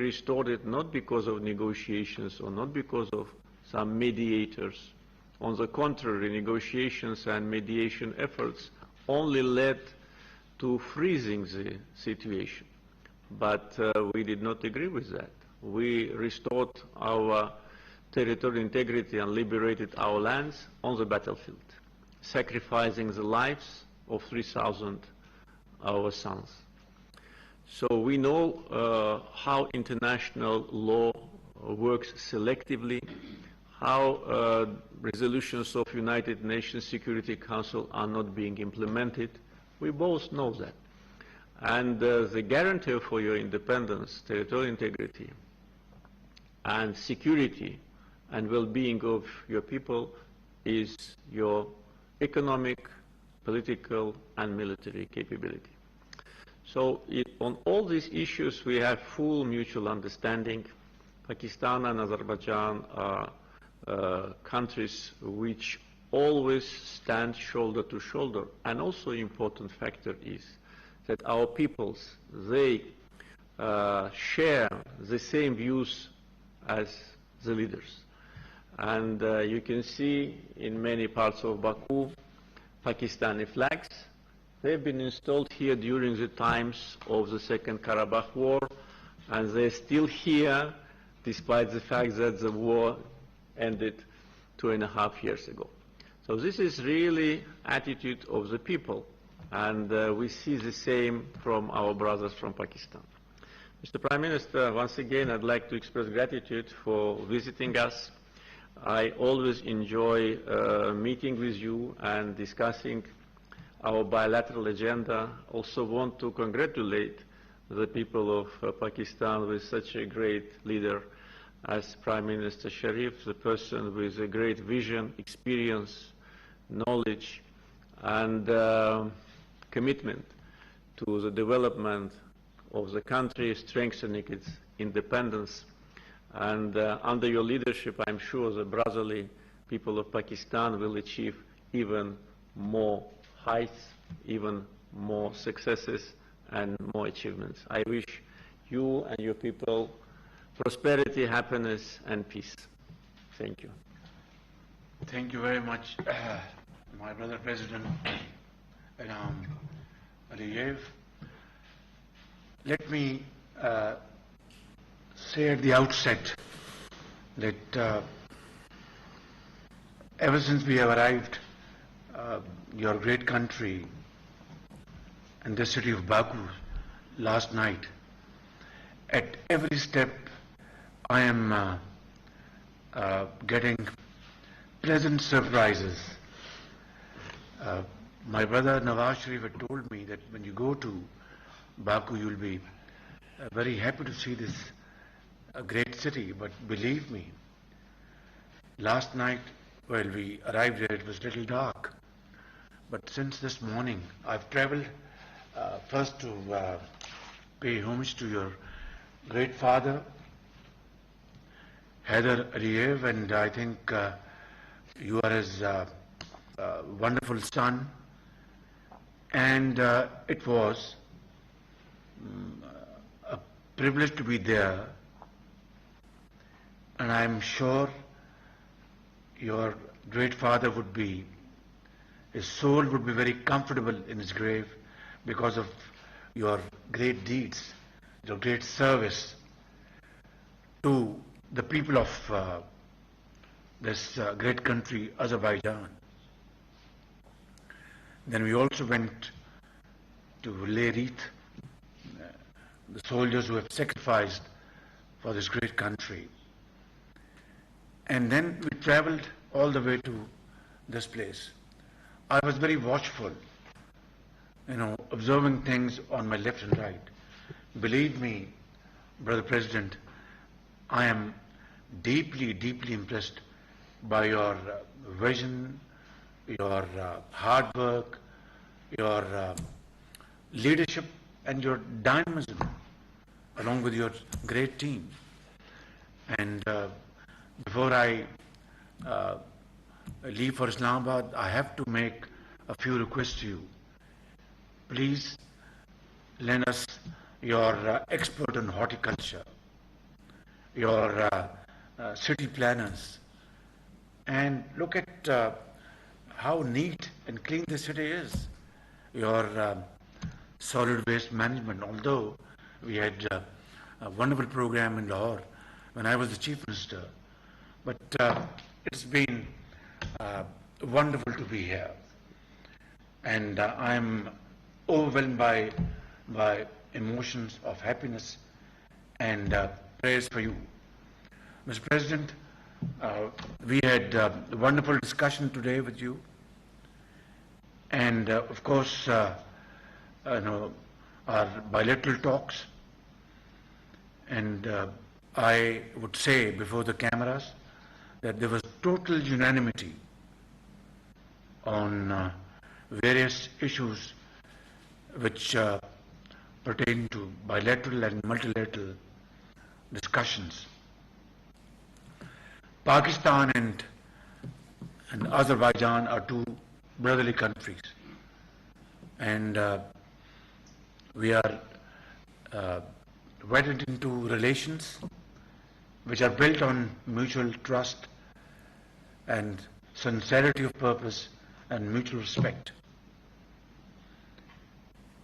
restored it not because of negotiations or not because of some mediators. On the contrary, negotiations and mediation efforts only led to freezing the situation. But we did not agree with that. We restored our territorial integrity and liberated our lands on the battlefield, sacrificing the lives of 3,000 our sons. So we know how international law works selectively, how resolutions of United Nations Security Council are not being implemented. We both know that. And the guarantee for your independence, territorial integrity, and security and well-being of your people is your economic, political, and military capability. So on all these issues, we have full mutual understanding. Pakistan and Azerbaijan are countries which always stand shoulder to shoulder. And also an important factor is that our peoples, they share the same views as the leaders. And you can see in many parts of Baku, Pakistani flags. They've been installed here during the times of the Second Karabakh War, and they're still here despite the fact that the war ended 2.5 years ago. So this is really attitude of the people, and we see the same from our brothers from Pakistan. Mr. Prime Minister, once again, I'd like to express gratitude for visiting us. I always enjoy meeting with you and discussing our bilateral agenda. Also want to congratulate the people of Pakistan with such a great leader as Prime Minister Sharif, the person with a great vision, experience, knowledge, and commitment to the development of the country, strengthening its independence. And under your leadership, I'm sure the brotherly people of Pakistan will achieve even more heights, even more successes, and more achievements. I wish you and your people prosperity, happiness, and peace. Thank you. Thank you very much, my brother President Aliyev. Let me say at the outset that ever since we have arrived, your great country and the city of Baku last night, at every step I am getting pleasant surprises. My brother Nawaz Sharif had told me that when you go to Baku, you will be very happy to see this great city, but believe me, last night while we arrived there, it was a little dark. But since this morning, I've traveled first to pay homage to your great father, Haider Aliyev, and I think you are his wonderful son. And it was a privilege to be there, and I'm sure your great father would be, his soul would be very comfortable in his grave because of your great deeds, your great service to the people of this great country, Azerbaijan. Then we also went to lay wreath, the soldiers who have sacrificed for this great country. And then we traveled all the way to this place. I was very watchful, observing things on my left and right. Believe me, Brother President, I am deeply, deeply impressed by your vision, your hard work, your leadership, and your dynamism, along with your great team. And before I leave for Islamabad, I have to make a few requests to you. Please lend us your expert on horticulture. your city planners, and look at how neat and clean the city is. Your solid waste management, although we had a wonderful program in Lahore when I was the Chief Minister, but it's been wonderful to be here. And I'm overwhelmed by emotions of happiness and prayers for you. Mr. President, we had a wonderful discussion today with you. And of course, our bilateral talks. And I would say before the cameras that there was total unanimity on various issues which pertain to bilateral and multilateral discussions. Pakistan and Azerbaijan are two brotherly countries, and we are wedded into relations which are built on mutual trust and sincerity of purpose and mutual respect.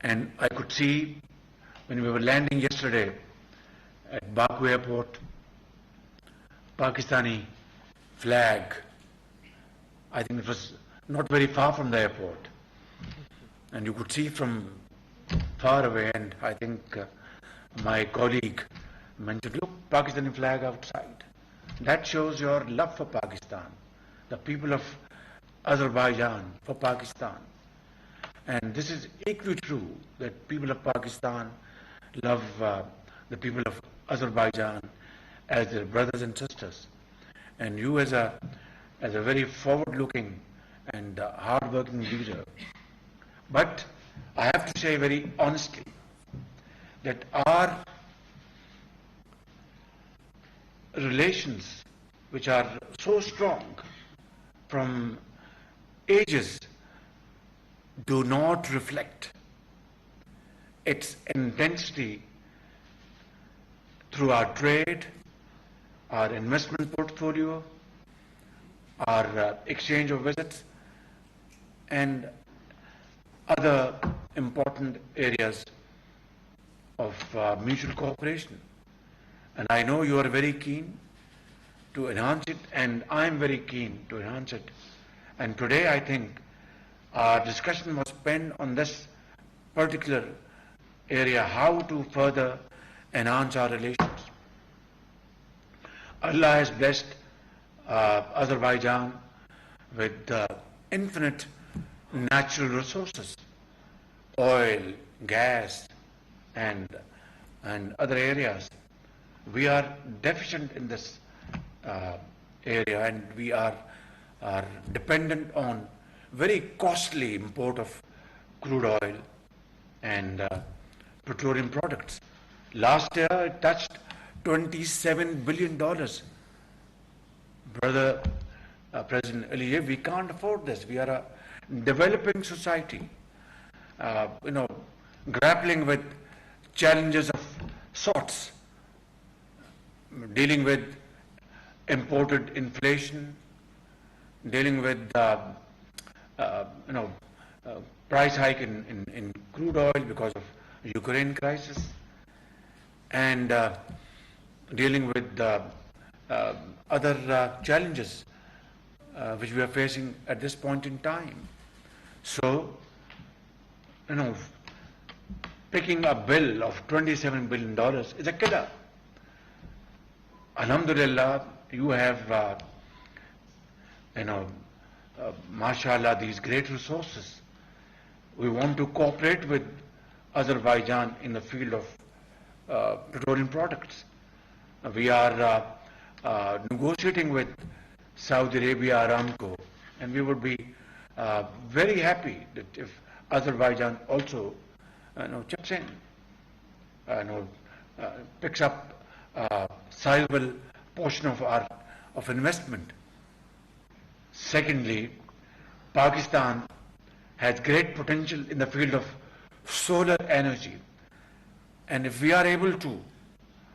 And I could see when we were landing yesterday at Baku airport, Pakistani flag. I think it was not very far from the airport, and you could see from far away, and I think my colleague mentioned, look, Pakistani flag outside. That shows your love for Pakistan, the people of Azerbaijan for Pakistan. And this is equally true, that people of Pakistan love the people of Azerbaijan as their brothers and sisters. And you as a very forward-looking and hard-working leader. But I have to say very honestly that our relations, which are so strong from ages, do not reflect its intensity through our trade, our investment portfolio, our exchange of visits, and other important areas of mutual cooperation. And I know you are very keen to enhance it, and I am very keen to enhance it. And today I think our discussion was spent on this particular area, how to further enhance our relations. Allah has blessed Azerbaijan with infinite natural resources, oil, gas, and other areas. We are deficient in this area, and we are dependent on very costly import of crude oil and petroleum products. Last year it touched $27 billion. Brother President Aliyev, we can't afford this. We are a developing society, grappling with challenges of sorts, dealing with imported inflation, dealing with price hike in crude oil because of Ukraine crisis, and dealing with other challenges which we are facing at this point in time. So, picking a bill of $27 billion is a killer. Alhamdulillah, you have, mashallah, these great resources. We want to cooperate with Azerbaijan in the field of petroleum products. We are negotiating with Saudi Arabia Aramco, and we would be very happy that if Azerbaijan also chips in, picks up a sizable portion of investment. Secondly, Pakistan has great potential in the field of solar energy, and if we are able to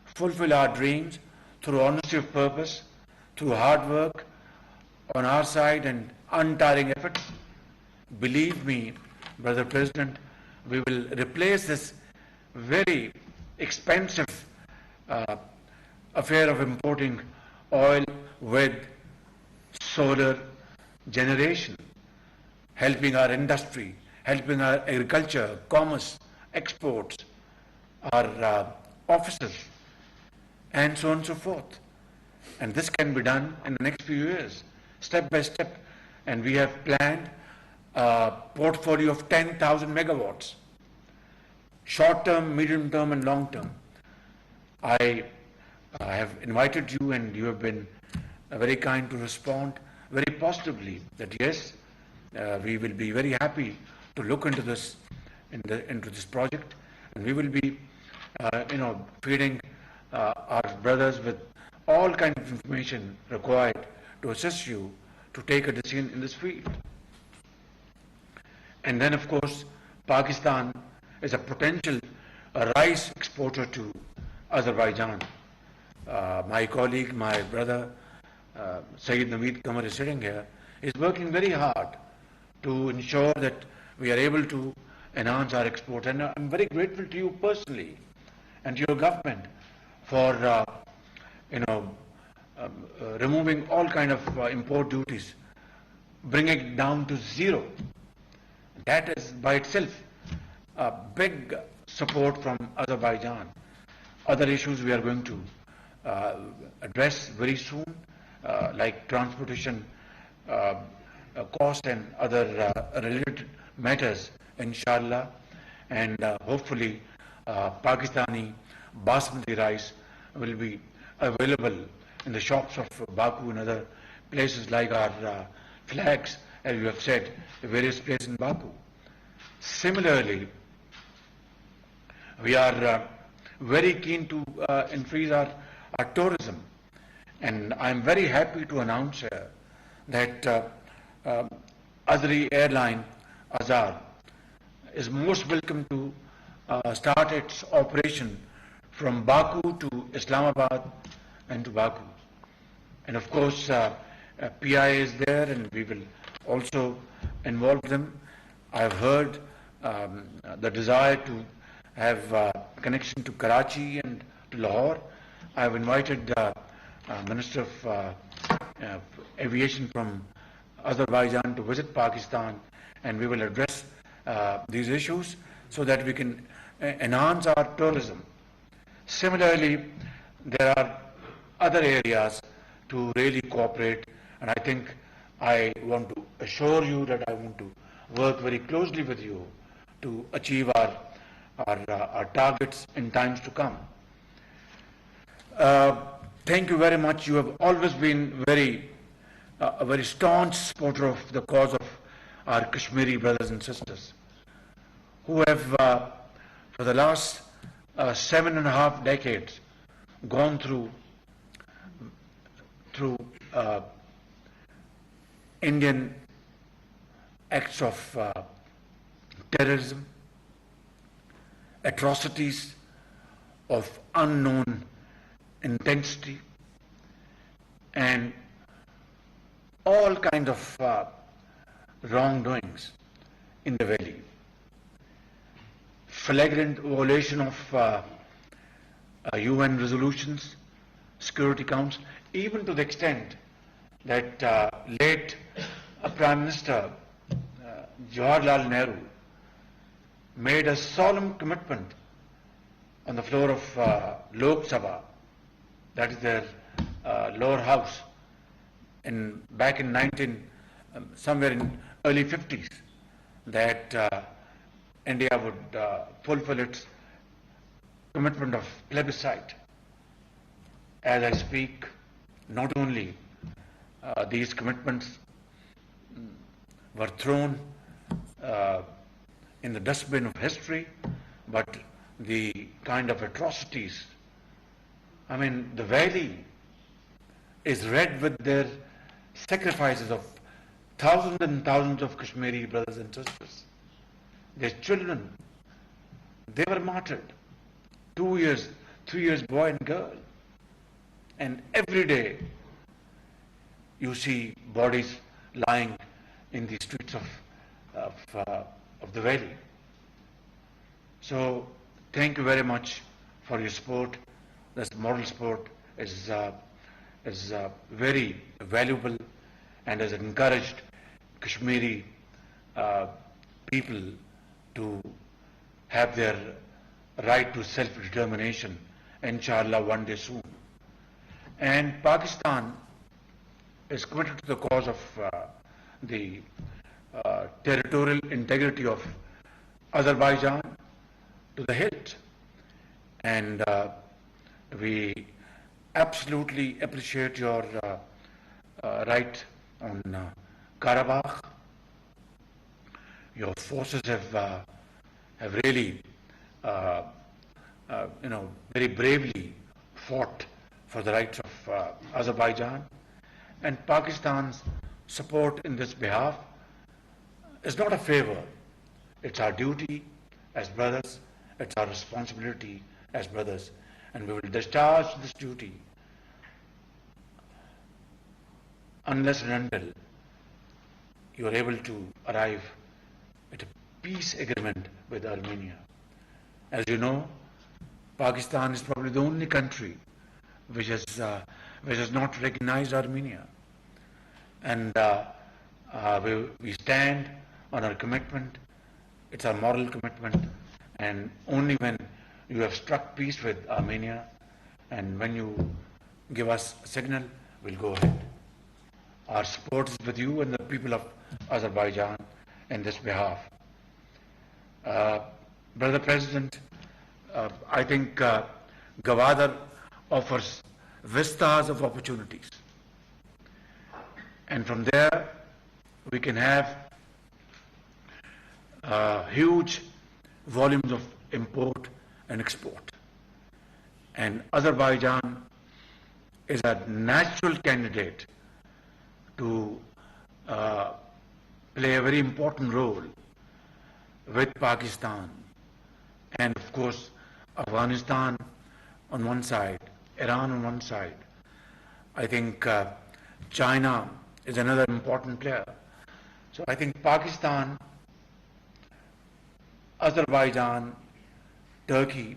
fulfill our dreams through honesty of purpose, through hard work on our side and untiring efforts. Believe me, Brother President, we will replace this very expensive affair of importing oil with solar generation, helping our industry, helping our agriculture, commerce, exports, our offices, and so on and so forth. And this can be done in the next few years, step by step. And we have planned a portfolio of 10,000 megawatts, short term, medium term, and long term. I have invited you, and you have been very kind to respond very positively that yes, we will be very happy to look into this, into this project, and we will be, feeding our brothers with all kinds of information required to assist you to take a decision in this field. And then, of course, Pakistan is a potential rice exporter to Azerbaijan. My colleague, my brother, Sayyid Naveed Qamar is sitting here, is working very hard to ensure that we are able to enhance our exports. And I'm very grateful to you personally and to your government for, removing all kind of import duties, bringing it down to zero. That is by itself a big support from Azerbaijan. Other issues we are going to address very soon, like transportation cost and other related matters, inshallah. And hopefully Pakistani basmati rice will be available in the shops of Baku and other places, like our flags, as you have said, various places in Baku. Similarly, we are very keen to increase our tourism, and I am very happy to announce that Azri airline, Azar, is most welcome to start its operation from Baku to Islamabad and to Baku. And of course, PI is there, and we will also involve them. I have heard the desire to have connection to Karachi and to Lahore. I have invited Minister of Aviation from Azerbaijan to visit Pakistan, and we will address these issues so that we can enhance our tourism. Similarly, there are other areas to really cooperate, and I think I want to assure you that I want to work very closely with you to achieve our targets in times to come. Thank you very much. You have always been a very staunch supporter of the cause of our Kashmiri brothers and sisters, who have, for the last 7.5 decades, gone through Indian acts of terrorism, atrocities of unknown intensity, and all kinds of wrongdoings in the valley. Flagrant violation of UN resolutions, Security Council, even to the extent that late Prime Minister Jawaharlal Nehru made a solemn commitment on the floor of Lok Sabha, that is their lower house, back in somewhere in early 50s, that India would fulfill its commitment of plebiscite. As I speak, not only these commitments were thrown in the dustbin of history, but the kind of atrocities, I mean, the valley is red with their sacrifices of thousands and thousands of Kashmiri brothers and sisters. Their children, they were martyred. 2 years, 3 years, boy and girl. And every day you see bodies lying in the streets of the valley. So thank you very much for your support. This moral support is very valuable and has encouraged Kashmiri people to have their right to self-determination, inshallah, one day soon. And Pakistan is committed to the cause of the territorial integrity of Azerbaijan to the hilt. And we absolutely appreciate your right on Karabakh. Your forces have really, very bravely fought for the rights of Azerbaijan, and Pakistan's support in this behalf is not a favor. It's our duty as brothers, it's our responsibility as brothers, and we will discharge this duty unless and until you are able to arrive at a peace agreement with Armenia. As you know, Pakistan is probably the only country which has not recognized Armenia. And we stand on our commitment. It's our moral commitment. And only when you have struck peace with Armenia and when you give us a signal, we'll go ahead. Our support is with you and the people of Azerbaijan in this behalf. Brother President, I think Gwadar offers vistas of opportunities. And from there, we can have huge volumes of import and export. And Azerbaijan is a natural candidate to play a very important role with Pakistan and, of course, Afghanistan on one side, Iran on one side. I think China is another important player. So I think Pakistan, Azerbaijan, Turkey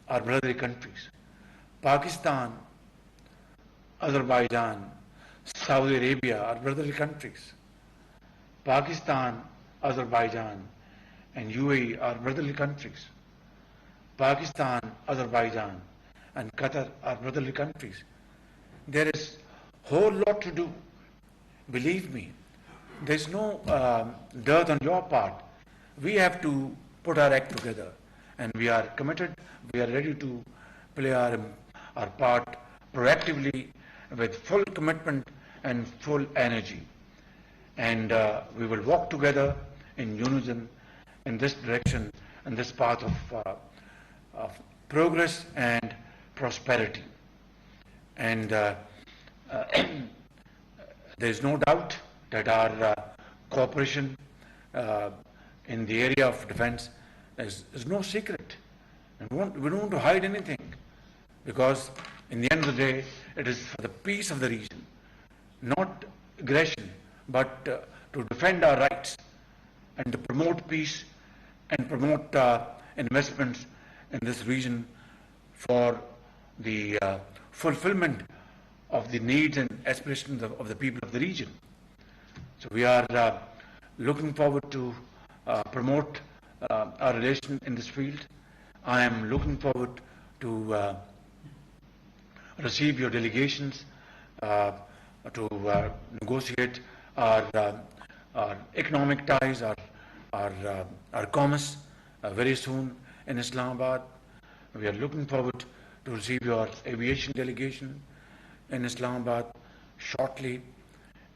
are brotherly countries. Pakistan, Azerbaijan, Saudi Arabia are brotherly countries. Pakistan, Azerbaijan, and UAE are brotherly countries. Pakistan, Azerbaijan, and Qatar are brotherly countries. There is a whole lot to do. Believe me, there is no dearth on your part. We have to put our act together, and we are committed. We are ready to play our part proactively with full commitment and full energy. And we will walk together in unison in this direction, in this path of progress and prosperity. And there is no doubt that our cooperation in the area of defense is no secret. And we don't want to hide anything, because in the end of the day, it is for the peace of the region, not aggression, but to defend our rights and to promote peace and promote investments in this region for the fulfillment of the needs and aspirations of the people of the region. So we are looking forward to promote our relation in this field. I am looking forward to receive your delegations to negotiate our economic ties, our commerce very soon in Islamabad. We are looking forward to receive your aviation delegation in Islamabad shortly,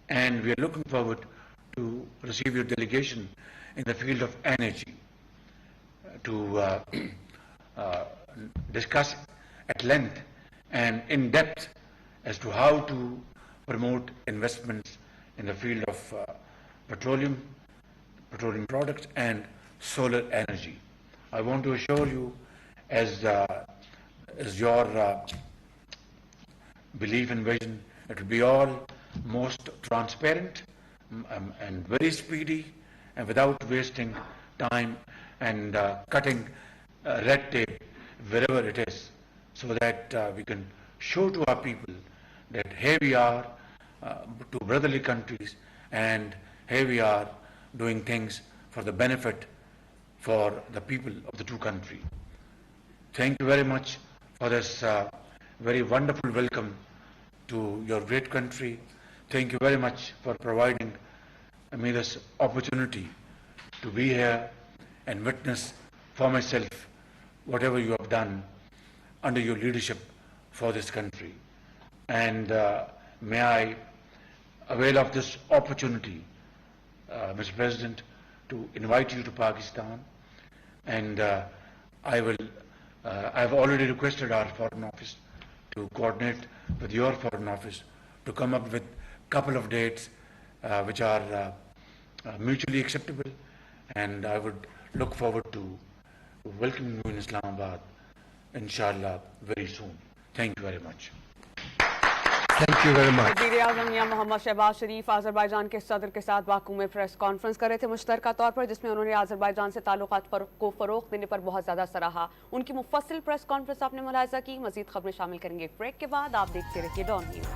and we are looking forward to receive your delegation in the field of energy to discuss at length and in depth as to how to promote investments in the field of petroleum products and solar energy. I want to assure you, as your belief and vision. It will be all most transparent and very speedy and without wasting time and cutting red tape wherever it is, so that we can show to our people that here we are, two brotherly countries, and here we are doing things for the benefit for the people of the two countries. Thank you very much for this very wonderful welcome to your great country. Thank you very much for providing me this opportunity to be here and witness for myself whatever you have done under your leadership for this country. And may I avail of this opportunity, Mr. President, to invite you to Pakistan. And I've already requested our Foreign Office to coordinate with your Foreign Office to come up with a couple of dates which are mutually acceptable, and I would look forward to welcoming you in Islamabad, inshallah, very soon. Thank you very much. Thank you very much. वज़ीर-ए-आज़म मियां Mohammad Shahbaz Sharif Azerbaijan के सदर के साथ Baku में press conference कर रहे थे मुश्तरका तौर पर, जिसमें उन्होंने अज़रबैजान से ताल्लुकात को फ़रोग़ देने पर बहुत ज़्यादा सराहा। उनकी मुफस्सिल प्रेस कॉन्फ्रेंस आपने मुलाहिज़ा की। मज़ीद खबरें शामिल करेंगे एक ब्रेक के बाद। आप देखते रहिए डॉन न्यूज़।